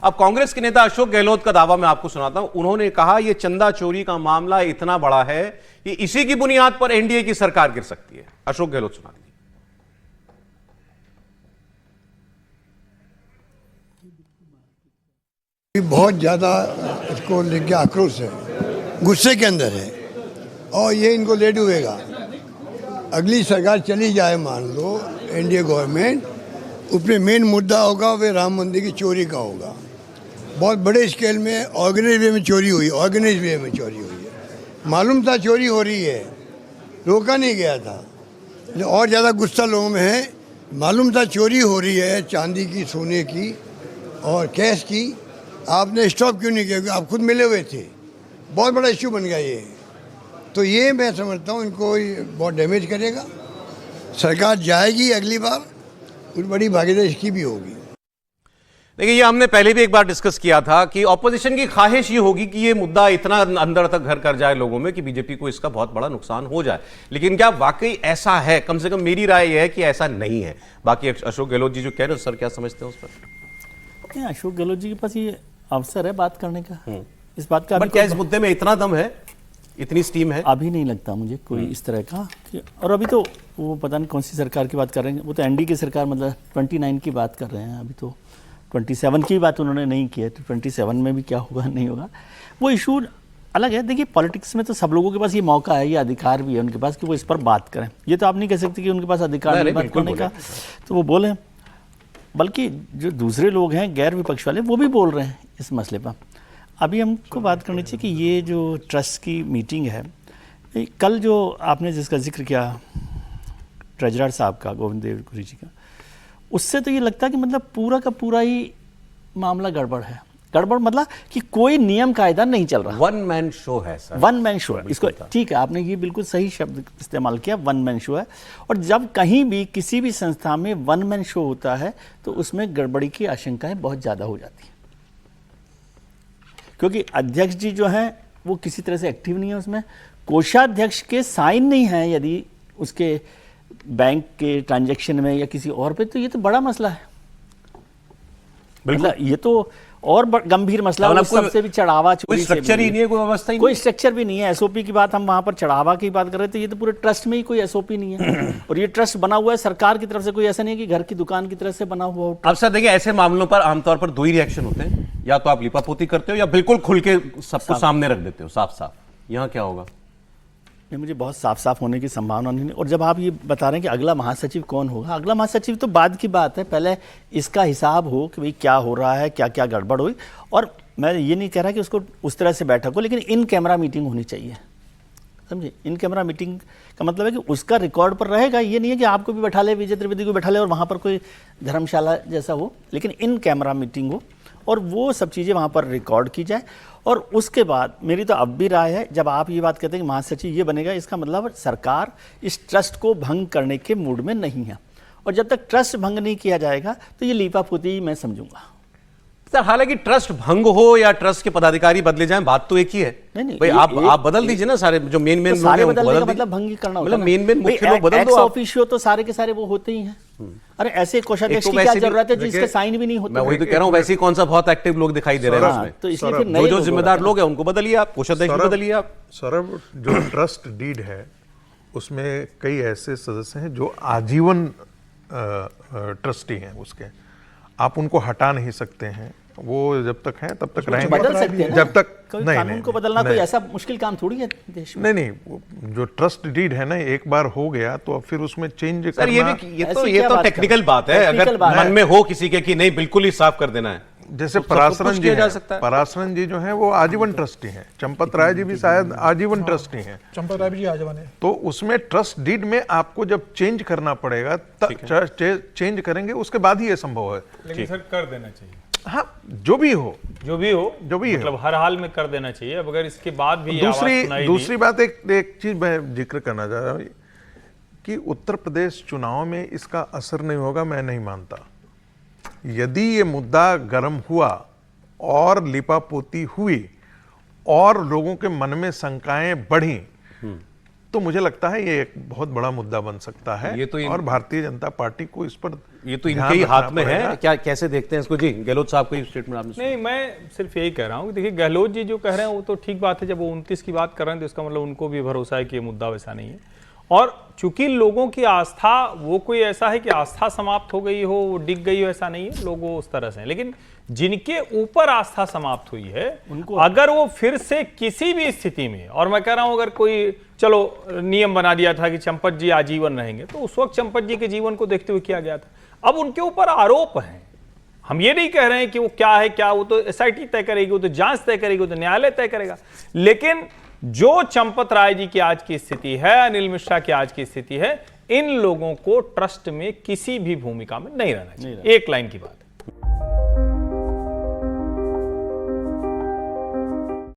अब कांग्रेस के नेता अशोक गहलोत का दावा मैं आपको सुनाता हूं। उन्होंने कहा यह चंदा चोरी का मामला इतना बड़ा है कि इसी की बुनियाद पर एनडीए की सरकार गिर सकती है। अशोक गहलोत सुना दीजिए। बहुत ज़्यादा इसको लेके आक्रोश है, गुस्से के अंदर है और ये इनको ले डूबेगा। अगली सरकार चली जाए, मान लो एनडीए गवर्नमेंट, उसमें मेन मुद्दा होगा वे राम मंदिर की चोरी का होगा। बहुत बड़े स्केल में ऑर्गेनाइज वे में चोरी हुई, ऑर्गेनाइज वे में चोरी हुई है। मालूम था चोरी हो रही है, रोका नहीं गया था। और ज़्यादा गुस्सा लोगों में है, मालूम था चोरी हो रही है चांदी की, सोने की और कैश की, आपने स्टॉप क्यों नहीं किया? आप खुद मिले हुए थे। बहुत बड़ा इश्यू बन गया ये। तो ये मैं समझता हूँ इनको बहुत डैमेज करेगा। सरकार जाएगी अगली बार, कुछ बड़ी भागीदारी इसकी भी होगी। देखिए, ये हमने पहले भी एक बार डिस्कस किया था कि ऑपोजिशन की ख्वाहिश ये होगी कि ये मुद्दा इतना अंदर तक घर कर जाए लोगों में कि बीजेपी को इसका बहुत बड़ा नुकसान हो जाए। लेकिन क्या वाकई ऐसा है? कम से कम मेरी राय यह है कि ऐसा नहीं है। बाकी अशोक गहलोत जी जो कह रहे हो, सर क्या समझते हैं उस पर? अशोक गहलोत जी के पास ये अवसर है बात करने का, इस बात का। क्या इस मुद्दे में इतना दम है, इतनी स्टीम है? अभी नहीं लगता मुझे कोई इस तरह का। और अभी तो वो पता नहीं कौन सी सरकार की बात कर रहे हैं, वो तो एनडीए की सरकार, मतलब 29 की बात कर रहे हैं। अभी तो 27 की बात उन्होंने नहीं की है, तो 27 में भी क्या होगा नहीं होगा, वो इशू अलग है। देखिए, पॉलिटिक्स में तो सब लोगों के पास ये मौका है, ये अधिकार भी है उनके पास कि वो इस पर बात करें। ये तो आप नहीं कह सकते कि उनके पास अधिकार नहीं बात करने का, तो वो बोले। बल्कि जो दूसरे लोग हैं गैर विपक्ष वाले, वो भी बोल रहे हैं इस मसले पर। अभी हमको बात करनी चाहिए कि ये जो ट्रस्ट की मीटिंग है, कल जो आपने जिसका जिक्र किया ट्रेजरर साहब का, गोविंद देवपुरी जी का, उससे तो ये लगता है कि मतलब पूरा का पूरा ही मामला गड़बड़ है। गड़बड़ मतलब कि कोई नियम कायदा नहीं चल रहा। वन मैन शो है सर, वन मैन शो है इसको। ठीक है, आपने ये बिल्कुल सही शब्द इस्तेमाल किया, वन मैन शो है। और जब कहीं भी किसी भी संस्था में वन मैन शो होता है तो उसमें गड़बड़ी की आशंकाएं बहुत ज़्यादा हो जाती हैं, क्योंकि अध्यक्ष जी जो हैं वो किसी तरह से एक्टिव नहीं है उसमें। कोषाध्यक्ष के साइन नहीं है यदि उसके बैंक के ट्रांजैक्शन में या किसी और पे, तो ये तो बड़ा मसला है। मतलब ये तो और गंभीर मसला है। सबसे भी चढ़ावा चोरी, कोई स्ट्रक्चर ही नहीं है, कोई व्यवस्था ही नहीं, कोई स्ट्रक्चर भी नहीं है। एसओपी की बात, हम वहां पर चढ़ावा की बात कर रहे थे, ये तो पूरे ट्रस्ट में ही कोई एसओपी नहीं है। और ये ट्रस्ट बना हुआ है सरकार की तरफ से, कोई ऐसा नहीं है कि घर की दुकान की तरफ से बना हुआ हो। अब सर देखिए, ऐसे मामलों पर आमतौर पर दो ही रिएक्शन होते हैं, या तो आप लिपापोती करते हो या बिल्कुल खुल के सबको सामने रख देते हो, साफ साफ। यहाँ क्या होगा? नहीं, मुझे बहुत साफ साफ होने की संभावना नहीं। और जब आप ये बता रहे हैं कि अगला महासचिव कौन होगा, अगला महासचिव तो बाद की बात है। पहले इसका हिसाब हो कि भाई क्या हो रहा है, क्या क्या गड़बड़ हुई। और मैं ये नहीं कह रहा कि उसको उस तरह से बैठक हो, लेकिन इन कैमरा मीटिंग होनी चाहिए, समझे। इन कैमरा मीटिंग का मतलब है कि उसका रिकॉर्ड पर रहेगा। ये नहीं है कि आपको भी बैठा ले, विजय त्रिवेदी को बैठा ले और वहाँ पर कोई धर्मशाला जैसा हो, लेकिन इन कैमरा मीटिंग हो और वो सब चीज़ें वहाँ पर रिकॉर्ड की जाए। और उसके बाद मेरी तो अब भी राय है, जब आप ये बात कहते हैं कि महासचिव ये बनेगा, इसका मतलब सरकार इस ट्रस्ट को भंग करने के मूड में नहीं है। और जब तक ट्रस्ट भंग नहीं किया जाएगा तो ये लीपापोती मैं समझूंगा। सर, हालांकि ट्रस्ट भंग हो या ट्रस्ट के पदाधिकारी बदले जाएं, बात तो एक ही है। नहीं, भाई आप बदल दीजिए ना, सारे जो मेन लोग हैं उनको बदल, मतलब भंग करना होता है, मतलब मेन मुख्य लोग बदल दो। ऑफिशियो तो सारे के सारे वो होते ही हैं। अरे ऐसे कोषाध्यक्ष की क्या जरूरत है जिसके साइन भी नहीं होते? मैं वही तो कह रहा हूं, वैसे ही कौन सा बहुत एक्टिव लोग दिखाई दे रहे हैं उसमें। तो इसलिए फिर जो जिम्मेदार लोग हैं उनको बदलिए आप, कोषाध्यक्ष भी बदलिए आप। सौरभ, जो ट्रस्ट डीड है उसमें कई ऐसे सदस्य हैं जो आजीवन ट्रस्टी हैं उसके, आप उनको हटा नहीं सकते हैं। वो जब तक हैं तब तक रहेंगे, बदल सकते हैं जब तक नहीं, कानून को बदलना कोई ऐसा मुश्किल काम थोड़ी है देश में। नहीं, जो ट्रस्ट डीड है ना, एक बार हो गया तो अब फिर उसमें चेंज करना, ये तो टेक्निकल बात है। अगर मन में हो किसी के कि नहीं बिल्कुल ही साफ कर देना है, जैसे पराशरन जी जो हैं वो आजीवन ट्रस्टी हैं, चंपत राय जी भी शायद आजीवन ट्रस्टी हैं, चंपत राय जी आजीवन है। तो उसमें ट्रस्ट डीड में आपको जब चेंज करना पड़ेगा तब चेंज करेंगे, उसके बाद ही ये संभव है। लेकिन सर कर देना चाहिए। हाँ, जो भी हो मतलब हर हाल में कर देना चाहिए। अब अगर इसके बाद भी दूसरी बात, एक चीज मैं जिक्र करना चाह रहा हूँ कि उत्तर प्रदेश चुनाव में इसका असर नहीं होगा, मैं नहीं मानता। यदि ये मुद्दा गर्म हुआ और लिपापोती हुई और लोगों के मन में शंकाएं बढ़ी तो मुझे लगता है ये एक बहुत बड़ा मुद्दा बन सकता है। ये तो और भारतीय जनता पार्टी को इस पर ये तो ध्यान इनके ही रखना हाथ में पड़ेगा। है। क्या कैसे देखते हैं इसको जी? गहलोत साहब को स्टेटमेंट आपने सुना? नहीं, मैं सिर्फ यही कह रहा हूँ कि देखिए, गहलोत जी जो कह रहे हैं वो तो ठीक बात है। जब वो 29 की बात कर रहे हैं तो इसका मतलब उनको भी भरोसा है कि ये मुद्दा वैसा नहीं है। और चूंकि लोगों की आस्था, वो कोई ऐसा है कि आस्था समाप्त हो गई हो, वो डिग गई हो, ऐसा नहीं है। लोग वो उस तरह से हैं, लेकिन जिनके ऊपर आस्था समाप्त हुई है उनको अगर वो फिर से किसी भी स्थिति में, और मैं कह रहा हूं अगर कोई चलो नियम बना दिया था कि चंपत जी आजीवन रहेंगे, तो उस वक्त चंपत जी के जीवन को देखते हुए किया गया था। अब उनके ऊपर आरोप हैं। हम ये नहीं कह रहे हैं कि वो क्या है क्या, वो तो एसआईटी तय करेगी, वो तो जांच तय करेगी, वो तो न्यायालय तय करेगा। लेकिन जो चंपत राय जी की आज की स्थिति है, अनिल मिश्रा की आज की स्थिति है, इन लोगों को ट्रस्ट में किसी भी भूमिका में नहीं रहना चाहिए। एक लाइन की बात है।